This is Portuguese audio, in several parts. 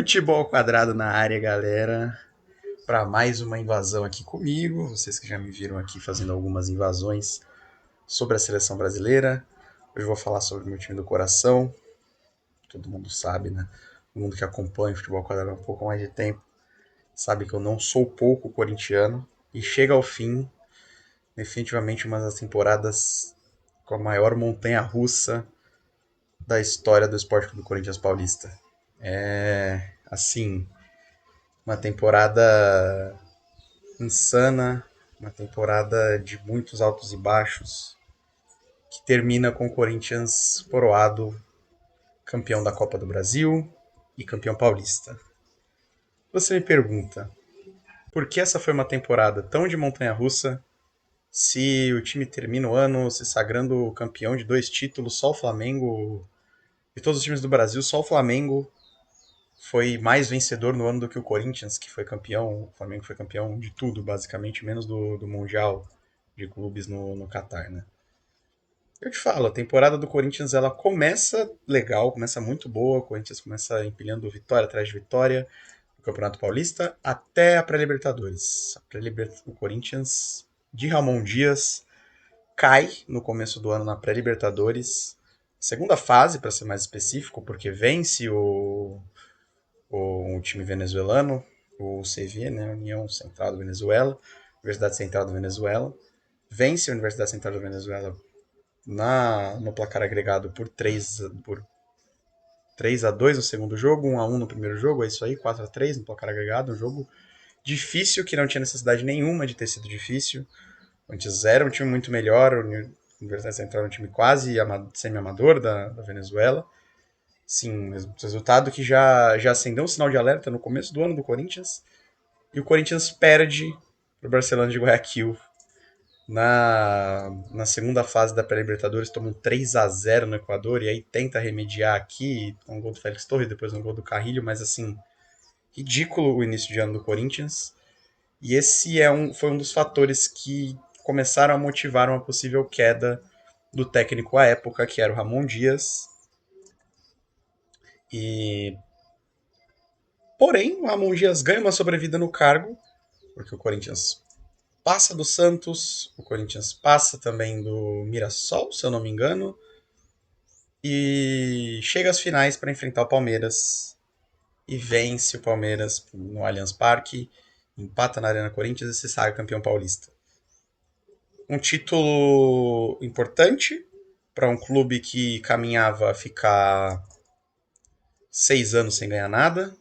Futebol Quadrado na área, galera, para mais uma invasão aqui comigo. Vocês que já me viram aqui fazendo algumas invasões sobre a seleção brasileira. Hoje eu vou falar sobre o meu time do coração. Todo mundo sabe, né? Todo mundo que acompanha o Futebol Quadrado há um pouco mais de tempo sabe que eu não sou pouco corintiano. E chega ao fim, definitivamente uma das temporadas com a maior montanha-russa da história do Esporte Clube Corinthians Paulista. É, assim, uma temporada insana, uma temporada de muitos altos e baixos, que termina com o Corinthians coroado campeão da Copa do Brasil e campeão paulista. Você me pergunta, por que essa foi uma temporada tão de montanha-russa se o time termina o ano se sagrando campeão de 2 títulos, só o Flamengo, de todos os times do Brasil, só o Flamengo foi mais vencedor no ano do que o Corinthians, que foi campeão. O Flamengo foi campeão de tudo, basicamente, menos do Mundial de clubes no Catar, né? Eu te falo, a temporada do Corinthians ela começa legal, começa muito boa. O Corinthians começa empilhando vitória atrás de vitória no Campeonato Paulista até a pré-Libertadores. O Corinthians de Ramon Dias cai no começo do ano na pré-Libertadores. Segunda fase, para ser mais específico, porque vence o time venezuelano, o CV, né, União Central da Venezuela, Universidade Central da Venezuela, vence a Universidade Central da Venezuela no placar agregado por 3-2 no segundo jogo, 1-1 no primeiro jogo, é isso aí, 4-3 no placar agregado, um jogo difícil que não tinha necessidade nenhuma de ter sido difícil. Antes era um time muito melhor, a Universidade Central era um time quase semi-amador da Venezuela. Sim, resultado que já acendeu um sinal de alerta no começo do ano do Corinthians. E o Corinthians perde para o Barcelona de Guayaquil na segunda fase da pré-Libertadores. Toma um 3-0 no Equador e aí tenta remediar aqui com um gol do Félix Torres, depois um gol do Carrilho, mas assim, ridículo o início de ano do Corinthians. E esse foi um dos fatores que começaram a motivar uma possível queda do técnico à época, que era o Ramon Dias. E porém, o Ramon Dias ganha uma sobrevida no cargo, porque o Corinthians passa do Santos, o Corinthians passa também do Mirassol, se eu não me engano, e chega às finais para enfrentar o Palmeiras e vence o Palmeiras no Allianz Parque, empata na Arena Corinthians e se saga campeão paulista. Um título importante para um clube que caminhava a ficar 6 anos sem ganhar nada.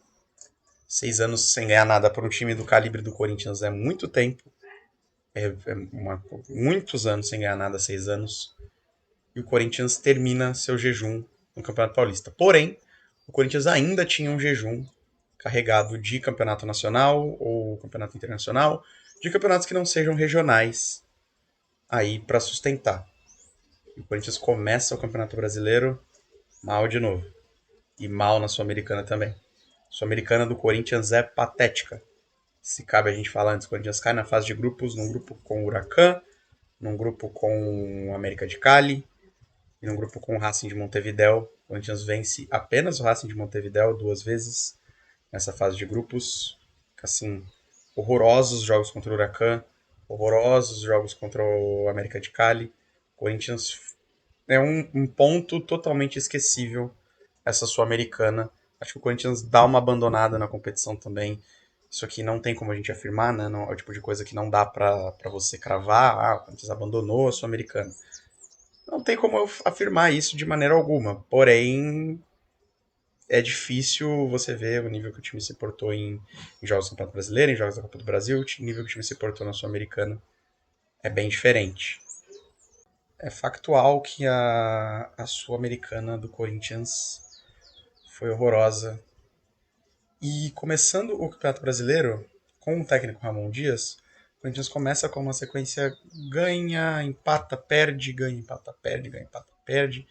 6 anos sem ganhar nada para um time do calibre do Corinthians é muito tempo. Muitos anos sem ganhar nada, 6 anos. E o Corinthians termina seu jejum no Campeonato Paulista. Porém, o Corinthians ainda tinha um jejum carregado de campeonato nacional ou campeonato internacional, de campeonatos que não sejam regionais aí para sustentar. E o Corinthians começa o Campeonato Brasileiro mal de novo. E mal na Sul-Americana também. A Sul-Americana do Corinthians é patética. Se cabe a gente falar antes, o Corinthians cai na fase de grupos, num grupo com o Huracan, num grupo com o América de Cali e num grupo com o Racing de Montevidéu. O Corinthians vence apenas o Racing de Montevidéu 2 vezes nessa fase de grupos. Assim, horrorosos jogos contra o Huracan, horrorosos jogos contra o América de Cali. O Corinthians é um ponto totalmente esquecível essa Sul-Americana. Acho que o Corinthians dá uma abandonada na competição também. Isso aqui não tem como a gente afirmar, né? Não, é o tipo de coisa que não dá pra você cravar. Ah, o Corinthians abandonou a Sul-Americana. Não tem como eu afirmar isso de maneira alguma. Porém, é difícil você ver o nível que o time se portou em jogos do Campeonato Brasileiro, em jogos da Copa do Brasil. O nível que o time se portou na Sul-Americana é bem diferente. É factual que a Sul-Americana do Corinthians foi horrorosa. E começando o Campeonato Brasileiro, com o técnico Ramon Dias, o Corinthians começa com uma sequência ganha, empata, perde, ganha, empata, perde, ganha, empata, perde.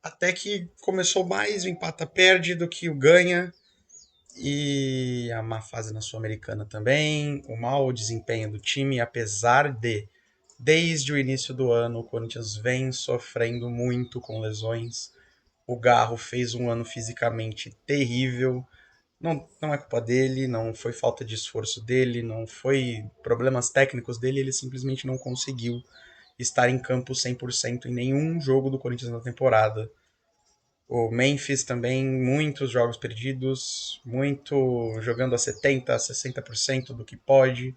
Até que começou mais o empata, perde do que o ganha. E a má fase na Sul-Americana também, o mau desempenho do time, apesar de, desde o início do ano, o Corinthians vem sofrendo muito com lesões. O Garro fez um ano fisicamente terrível, não é culpa dele, não foi falta de esforço dele, não foi problemas técnicos dele, ele simplesmente não conseguiu estar em campo 100% em nenhum jogo do Corinthians na temporada. O Memphis também, muitos jogos perdidos, muito jogando a 70%, 60% do que pode.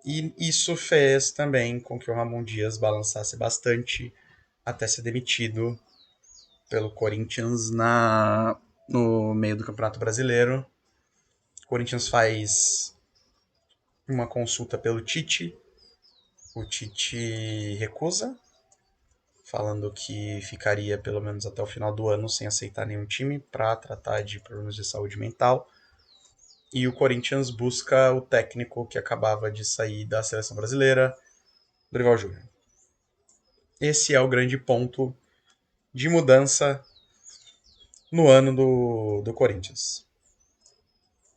E isso fez também com que o Ramon Dias balançasse bastante até ser demitido pelo Corinthians no meio do Campeonato Brasileiro. O Corinthians faz uma consulta pelo Tite. O Tite recusa, falando que ficaria pelo menos até o final do ano sem aceitar nenhum time para tratar de problemas de saúde mental. E o Corinthians busca o técnico que acabava de sair da seleção brasileira, Dorival Júnior. Esse é o grande ponto de mudança no ano do Corinthians.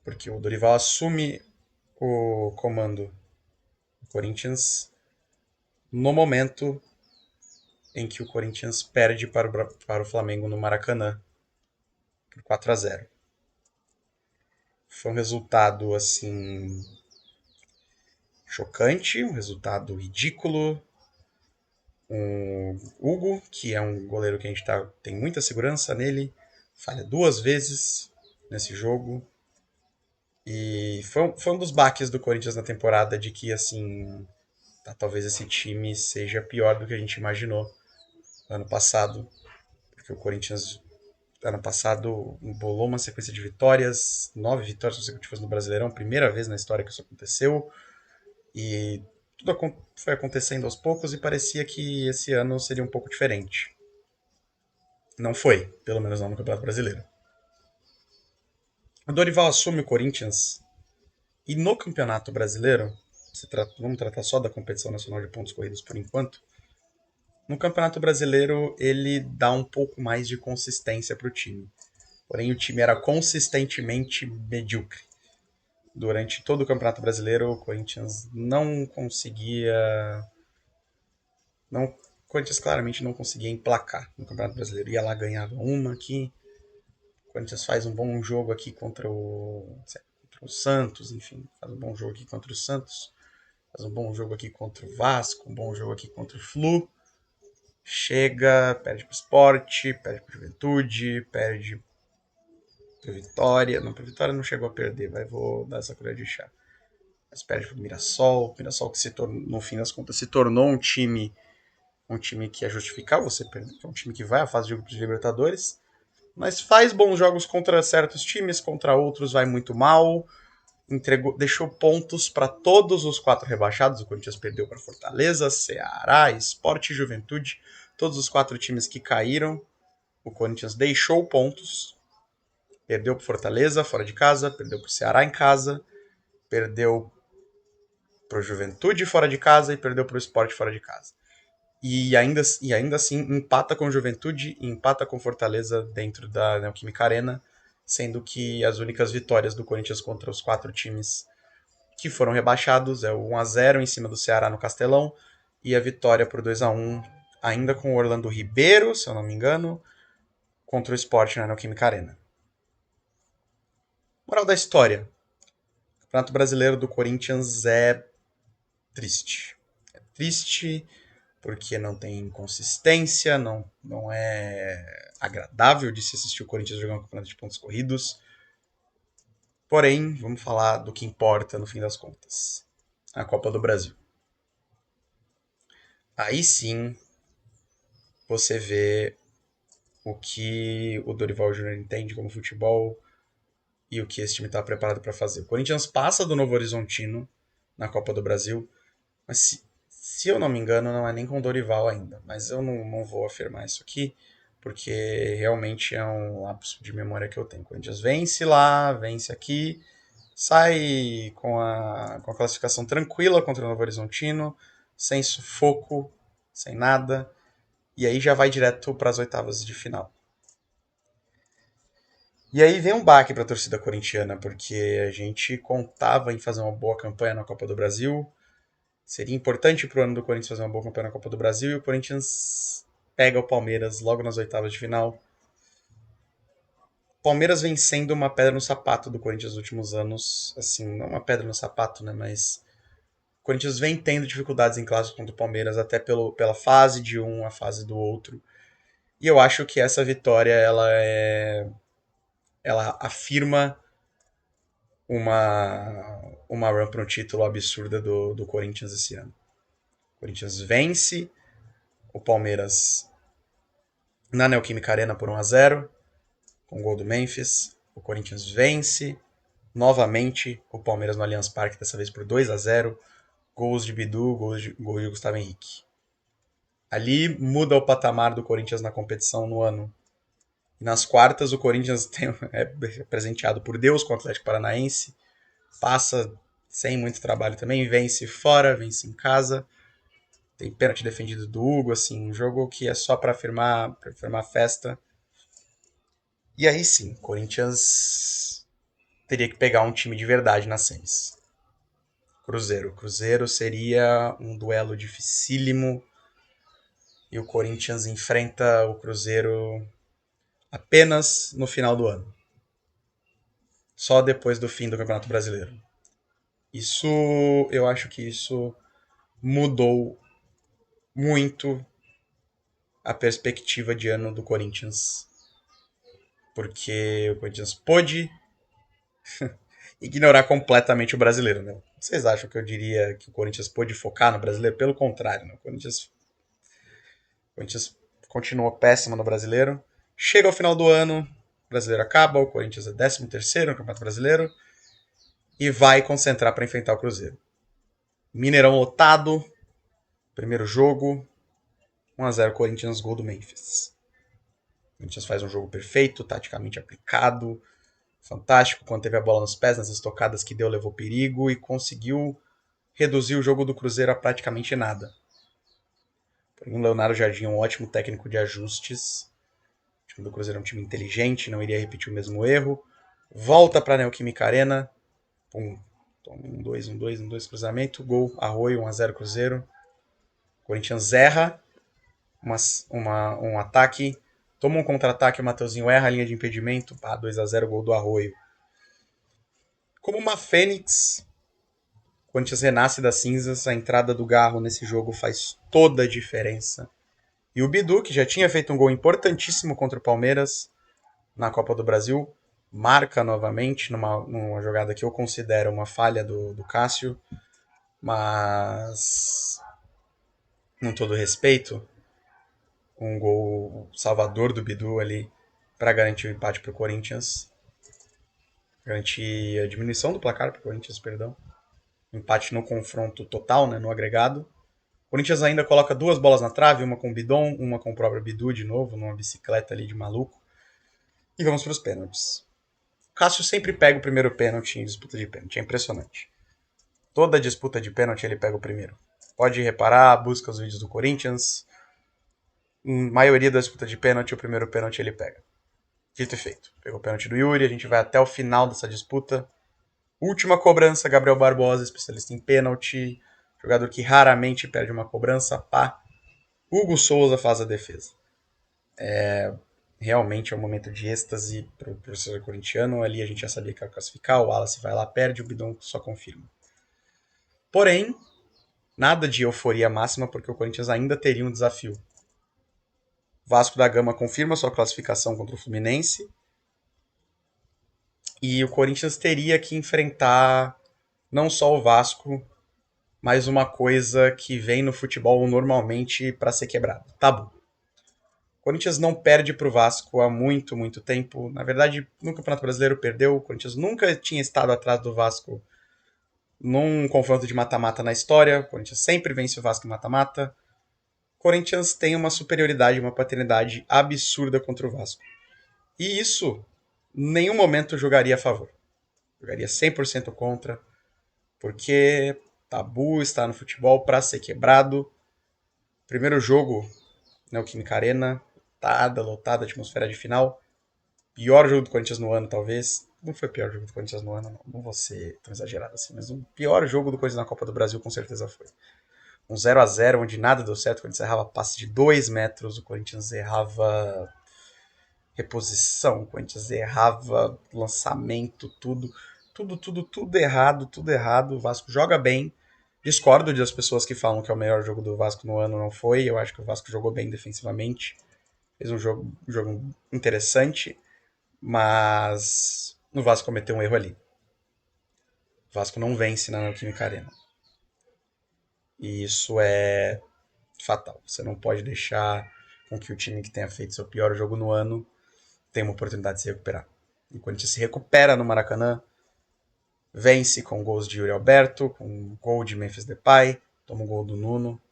Porque o Dorival assume o comando do Corinthians no momento em que o Corinthians perde para o Flamengo no Maracanã por 4-0. Foi um resultado assim chocante, um resultado ridículo. O Hugo, que é um goleiro que a gente tem muita segurança nele, falha 2 vezes nesse jogo. E foi um dos baques do Corinthians na temporada de que, assim, talvez esse time seja pior do que a gente imaginou ano passado. Porque o Corinthians, ano passado, embolou uma sequência de vitórias, 9 vitórias consecutivas no Brasileirão, primeira vez na história que isso aconteceu. E tudo foi acontecendo aos poucos e parecia que esse ano seria um pouco diferente. Não foi, pelo menos não no Campeonato Brasileiro. O Dorival assume o Corinthians e no Campeonato Brasileiro, vamos tratar só da competição nacional de pontos corridos por enquanto. No Campeonato Brasileiro, ele dá um pouco mais de consistência para o time. Porém, o time era consistentemente medíocre. Durante todo o Campeonato Brasileiro, o Corinthians não conseguia. Não, o Corinthians claramente não conseguia emplacar no Campeonato Brasileiro. Ia lá, ganhava uma aqui. O Corinthians faz um bom jogo aqui contra o Santos, enfim, faz um bom jogo aqui contra o Santos. Faz um bom jogo aqui contra o Vasco, um bom jogo aqui contra o Flu. Chega, perde pro Sport, perde pro Juventude, perde pro Vitória. Não, pro Vitória não chegou a perder, vou dar essa colher de chá. Mas perde pro Mirassol. Mirassol que no fim das contas se tornou um time que é justificável você perder, que é um time que vai à fase de grupos de Libertadores. Mas faz bons jogos contra certos times, contra outros vai muito mal. Deixou pontos para todos os 4 rebaixados. O Corinthians perdeu para Fortaleza, Ceará, Sport e Juventude. Todos os 4 times que caíram, o Corinthians deixou pontos. Perdeu para Fortaleza fora de casa, perdeu para o Ceará em casa, perdeu para o Juventude fora de casa e perdeu para o Sport fora de casa. E ainda assim empata com Juventude e empata com Fortaleza dentro da Neoquímica Arena, sendo que as únicas vitórias do Corinthians contra os 4 times que foram rebaixados é o 1-0 em cima do Ceará no Castelão e a vitória por 2-1 ainda com o Orlando Ribeiro, se eu não me engano, contra o Sport na Neoquímica Arena. Moral da história. O Campeonato Brasileiro do Corinthians é triste. É triste porque não tem consistência, não é agradável de se assistir o Corinthians jogar um campeonato de pontos corridos. Porém, vamos falar do que importa no fim das contas. A Copa do Brasil. Aí sim, você vê o que o Dorival Júnior entende como futebol e o que esse time está preparado para fazer. O Corinthians passa do Novo Horizontino na Copa do Brasil, mas se eu não me engano, não é nem com o Dorival ainda. Mas eu não vou afirmar isso aqui, porque realmente é um lapso de memória que eu tenho. O Corinthians vence lá, vence aqui, sai com a classificação tranquila contra o Novo Horizontino, sem sufoco, sem nada, e aí já vai direto para as oitavas de final. E aí vem um baque para a torcida corintiana, porque a gente contava em fazer uma boa campanha na Copa do Brasil. Seria importante para o ano do Corinthians fazer uma boa campanha na Copa do Brasil e o Corinthians pega o Palmeiras logo nas oitavas de final. Palmeiras vem sendo uma pedra no sapato do Corinthians nos últimos anos. Assim, não uma pedra no sapato, né? Mas o Corinthians vem tendo dificuldades em clássico contra o Palmeiras, até pela fase de um, a fase do outro. E eu acho que essa vitória, ela afirma uma run para um título absurda do Corinthians esse ano. O Corinthians vence o Palmeiras na Neoquímica Arena por 1-0, com gol do Memphis. O Corinthians vence novamente o Palmeiras no Allianz Parque, dessa vez por 2-0. Gols de Bidu, gol de Gustavo Henrique. Ali muda o patamar do Corinthians na competição no ano. E nas quartas, o Corinthians é presenteado por Deus com o Atlético Paranaense. Passa sem muito trabalho também, vence fora, vence em casa. Tem pênalti defendido do Hugo, assim, um jogo que é só para afirmar a festa. E aí sim, o Corinthians teria que pegar um time de verdade nas semis. Cruzeiro. Cruzeiro seria um duelo dificílimo. E o Corinthians enfrenta o Cruzeiro apenas no final do ano. Só depois do fim do Campeonato Brasileiro. Eu acho que isso mudou muito a perspectiva de ano do Corinthians. Porque o Corinthians pôde ignorar completamente o brasileiro, né? Vocês acham que eu diria que o Corinthians pôde focar no brasileiro? Pelo contrário, né? O Corinthians continuou péssimo no brasileiro. Chega ao final do ano, o brasileiro acaba, o Corinthians é 13º no Campeonato Brasileiro e vai concentrar para enfrentar o Cruzeiro. Mineirão lotado, primeiro jogo, 1-0 Corinthians, gol do Memphis. O Corinthians faz um jogo perfeito, taticamente aplicado, fantástico, quando teve a bola nos pés, nas estocadas que deu, levou perigo e conseguiu reduzir o jogo do Cruzeiro a praticamente nada. Porém, o Leonardo Jardim é um ótimo técnico de ajustes. O time do Cruzeiro é um time inteligente, não iria repetir o mesmo erro. Volta para a Neoquímica Arena. Pum. 1-2, cruzamento. Gol, Arroio, 1-0 Cruzeiro. O Corinthians erra um ataque. Toma um contra-ataque, o Mateuzinho erra a linha de impedimento. 2-0, gol do Arroio. Como uma fênix, o Corinthians renasce das cinzas. A entrada do Garro nesse jogo faz toda a diferença. E o Bidu, que já tinha feito um gol importantíssimo contra o Palmeiras na Copa do Brasil, marca novamente numa jogada que eu considero uma falha do Cássio, mas, com todo respeito, um gol salvador do Bidu ali para garantir o empate para o Corinthians, garantir a diminuição do placar para o Corinthians, perdão, empate no confronto total, né, no agregado. O Corinthians ainda coloca 2 bolas na trave, uma com o Bidon, uma com o próprio Bidu de novo, numa bicicleta ali de maluco. E vamos para os pênaltis. O Cássio sempre pega o primeiro pênalti em disputa de pênalti, é impressionante. Toda disputa de pênalti ele pega o primeiro. Pode reparar, busca os vídeos do Corinthians. Em maioria da disputa de pênalti, o primeiro pênalti ele pega. Dito e feito. Pegou o pênalti do Yuri, a gente vai até o final dessa disputa. Última cobrança, Gabriel Barbosa, especialista em pênalti. Jogador que raramente perde uma cobrança, Hugo Souza faz a defesa. Realmente é um momento de êxtase para o professor corintiano. Ali a gente já sabia que ia classificar, o Wallace vai lá, perde, o Bidon só confirma. Porém, nada de euforia máxima, porque o Corinthians ainda teria um desafio. Vasco da Gama confirma sua classificação contra o Fluminense. E o Corinthians teria que enfrentar não só o Vasco, mas uma coisa que vem no futebol normalmente para ser quebrado: tabu. O Corinthians não perde para o Vasco há muito, muito tempo. Na verdade, no Campeonato Brasileiro perdeu. O Corinthians nunca tinha estado atrás do Vasco num confronto de mata-mata na história. O Corinthians sempre vence o Vasco em mata-mata. O Corinthians tem uma superioridade, uma paternidade absurda contra o Vasco. E isso, em nenhum momento, jogaria a favor. Jogaria 100% contra, porque tabu está no futebol para ser quebrado. Primeiro jogo, Neoquímica Arena, lotada, atmosfera de final. Pior jogo do Corinthians no ano, talvez. Não foi o pior jogo do Corinthians no ano, não vou ser tão exagerado assim, mas o pior jogo do Corinthians na Copa do Brasil com certeza foi. Um 0-0, onde nada deu certo, o Corinthians errava passe de 2 metros, o Corinthians errava reposição, o Corinthians errava lançamento, tudo errado, tudo errado. O Vasco joga bem. Discordo das pessoas que falam que é o melhor jogo do Vasco no ano, não foi. Eu acho que o Vasco jogou bem defensivamente. Fez um jogo interessante, mas o Vasco cometeu um erro ali. O Vasco não vence na Neoquímica Arena. E isso é fatal. Você não pode deixar com que o time que tenha feito seu pior jogo no ano tenha uma oportunidade de se recuperar. E o Corinthians se recupera no Maracanã, vence com gols de Yuri Alberto, com um gol de Memphis Depay, toma um gol do Nuno,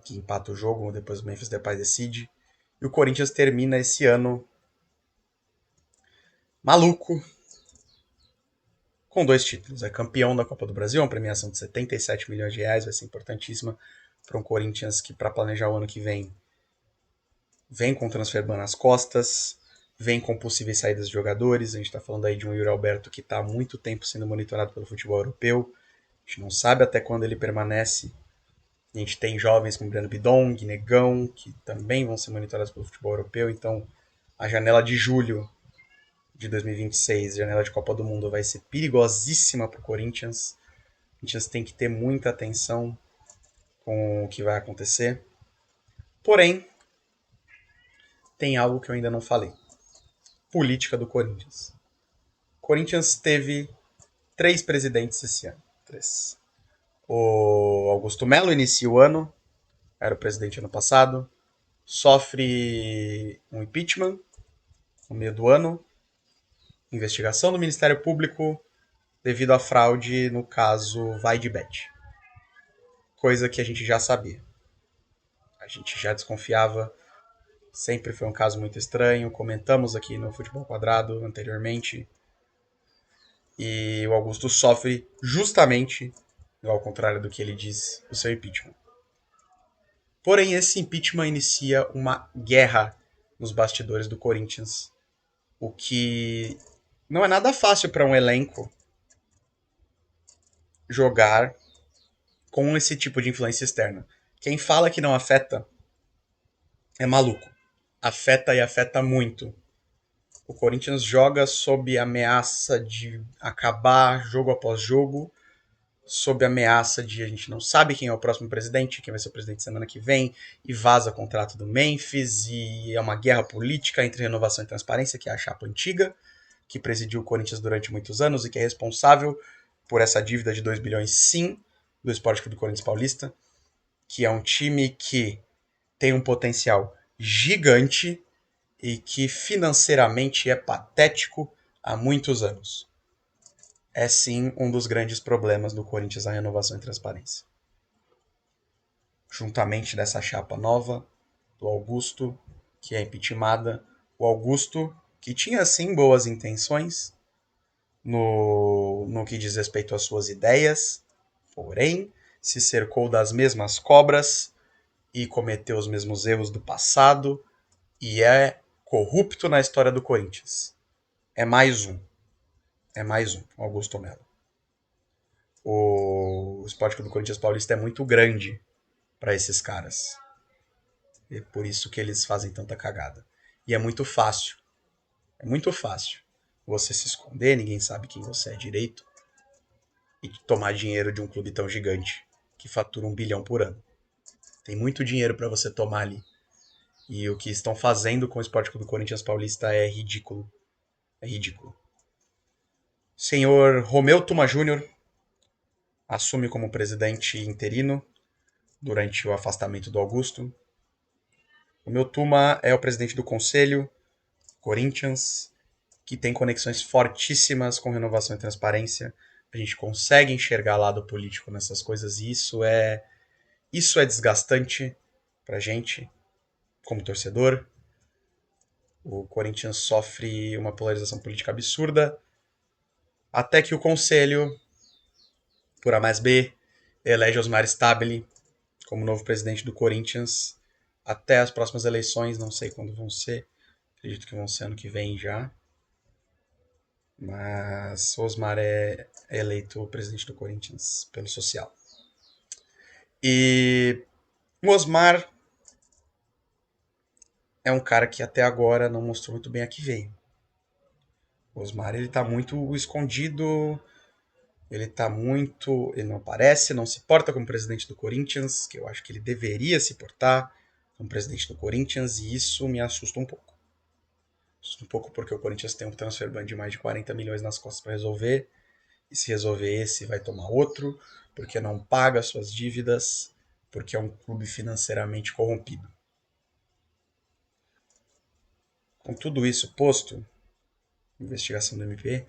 que empata o jogo, depois o Memphis Depay decide. E o Corinthians termina esse ano maluco, com 2 títulos. É campeão da Copa do Brasil, uma premiação de 77 milhões de reais, vai ser importantíssima para um Corinthians que, para planejar o ano que vem com o transfer ban nas costas, vem com possíveis saídas de jogadores. A gente está falando aí de um Yuri Alberto que está há muito tempo sendo monitorado pelo futebol europeu. A gente não sabe até quando ele permanece. A gente tem jovens como Breno Bidon, Negão, que também vão ser monitorados pelo futebol europeu. Então, a janela de julho de 2026, janela de Copa do Mundo, vai ser perigosíssima para o Corinthians. O Corinthians tem que ter muita atenção com o que vai acontecer. Porém, tem algo que eu ainda não falei. Política do Corinthians. O Corinthians teve 3 presidentes esse ano. 3. O Augusto Melo inicia o ano, era o presidente ano passado, sofre um impeachment no meio do ano, investigação do Ministério Público devido à fraude no caso Vai de Bet. Coisa que a gente já sabia. A gente já desconfiava, sempre foi um caso muito estranho, comentamos aqui no Futebol Quadrado anteriormente. E o Augusto sofre justamente, ao contrário do que ele diz, o seu impeachment. Porém, esse impeachment inicia uma guerra nos bastidores do Corinthians, o que não é nada fácil para um elenco jogar com esse tipo de influência externa. Quem fala que não afeta é maluco. Afeta e afeta muito. O Corinthians joga sob ameaça de acabar jogo após jogo, sob ameaça de a gente não sabe quem é o próximo presidente, quem vai ser o presidente semana que vem, e vaza contrato do Memphis, e é uma guerra política entre renovação e transparência, que é a chapa antiga, que presidiu o Corinthians durante muitos anos e que é responsável por essa dívida de 2 bilhões, sim, do Esporte Clube Corinthians Paulista, que é um time que tem um potencial gigante e que financeiramente é patético há muitos anos. É sim um dos grandes problemas do Corinthians a renovação e transparência. Juntamente dessa chapa nova, do Augusto, que é impeachmentada, o Augusto, que tinha sim boas intenções no que diz respeito às suas ideias, porém se cercou das mesmas cobras e cometeu os mesmos erros do passado e é corrupto na história do Corinthians. É mais um. É mais um, Augusto Melo. O Esporte Clube do Corinthians Paulista é muito grande para esses caras. É por isso que eles fazem tanta cagada. E é muito fácil. É muito fácil você se esconder, ninguém sabe quem você é direito, e tomar dinheiro de um clube tão gigante que fatura 1 bilhão por ano. Tem muito dinheiro para você tomar ali. E o que estão fazendo com o Esporte Clube do Corinthians Paulista é ridículo. É ridículo. Senhor Romeu Tuma Júnior assume como presidente interino durante o afastamento do Augusto. Romeu Tuma é o presidente do Conselho Corinthians, que tem conexões fortíssimas com renovação e transparência. A gente consegue enxergar lado político nessas coisas e isso é desgastante pra gente como torcedor. O Corinthians sofre uma polarização política absurda, até que o Conselho, por A mais B, elege Osmar Stabile como novo presidente do Corinthians até as próximas eleições, não sei quando vão ser, acredito que vão ser ano que vem já. Mas Osmar é eleito presidente do Corinthians pelo social. E o Osmar é um cara que até agora não mostrou muito bem a que veio. O Osmar, ele tá muito escondido, ele não aparece, não se porta como presidente do Corinthians, que eu acho que ele deveria se portar como presidente do Corinthians, e isso me assusta um pouco. Assusta um pouco porque o Corinthians tem um transfer ban de mais de 40 milhões nas costas para resolver, e se resolver esse, vai tomar outro, porque não paga suas dívidas, porque é um clube financeiramente corrompido. Com tudo isso posto, investigação do MP,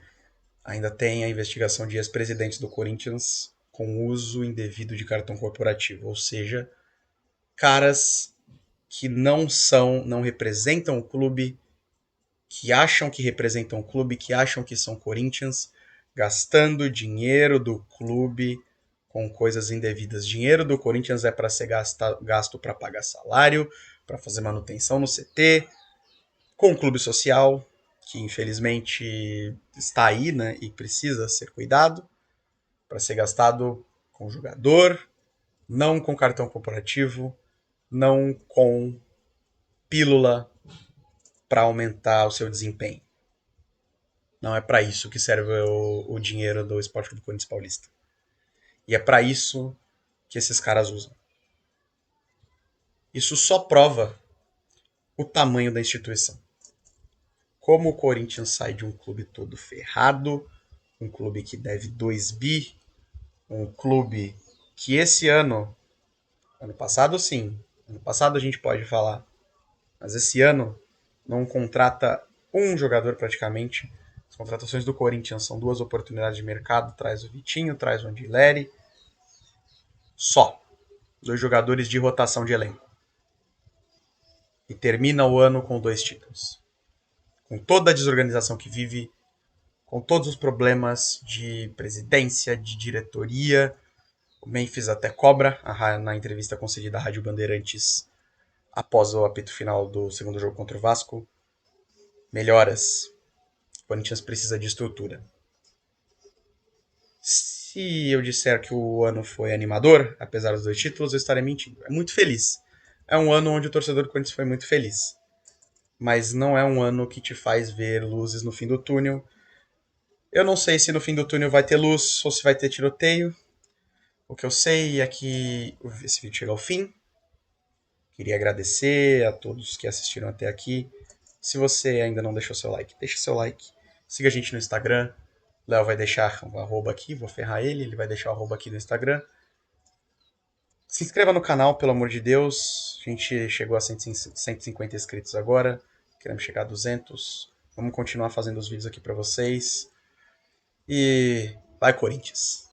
ainda tem a investigação de ex-presidentes do Corinthians com uso indevido de cartão corporativo, ou seja, caras que não representam o clube, que acham que representam o clube, que acham que são Corinthians, gastando dinheiro do clube com coisas indevidas. Dinheiro do Corinthians é para ser gasto para pagar salário, para fazer manutenção no CT, com o clube social, que infelizmente está aí, né, e precisa ser cuidado, para ser gastado com jogador, não com cartão corporativo, não com pílula para aumentar o seu desempenho. Não é para isso que serve o dinheiro do Esporte Clube Corinthians Paulista. E é para isso que esses caras usam. Isso só prova o tamanho da instituição. Como o Corinthians sai de um clube todo ferrado, um clube que deve 2 bi, um clube que esse ano passado sim, ano passado a gente pode falar, mas esse ano não contrata um jogador praticamente. As contratações do Corinthians são 2 oportunidades de mercado, traz o Vitinho, traz o Andileri, só 2 jogadores de rotação de elenco. E termina o ano com 2 títulos. Com toda a desorganização que vive, com todos os problemas de presidência, de diretoria. O Memphis até cobra na entrevista concedida à Rádio Bandeirantes após o apito final do segundo jogo contra o Vasco. Melhoras. O Corinthians precisa de estrutura. Se eu disser que o ano foi animador, apesar dos 2 títulos, eu estarei mentindo. É muito feliz. É um ano onde o torcedor do Corinthians foi muito feliz. Mas não é um ano que te faz ver luzes no fim do túnel. Eu não sei se no fim do túnel vai ter luz ou se vai ter tiroteio. O que eu sei é que esse vídeo chega ao fim. Queria agradecer a todos que assistiram até aqui. Se você ainda não deixou seu like, deixa seu like. Siga a gente no Instagram. Léo vai deixar o arroba aqui, vou ferrar ele vai deixar o arroba aqui no Instagram. Se inscreva no canal, pelo amor de Deus. A gente chegou a 150 inscritos agora. Queremos chegar a 200. Vamos continuar fazendo os vídeos aqui para vocês. E vai, Corinthians!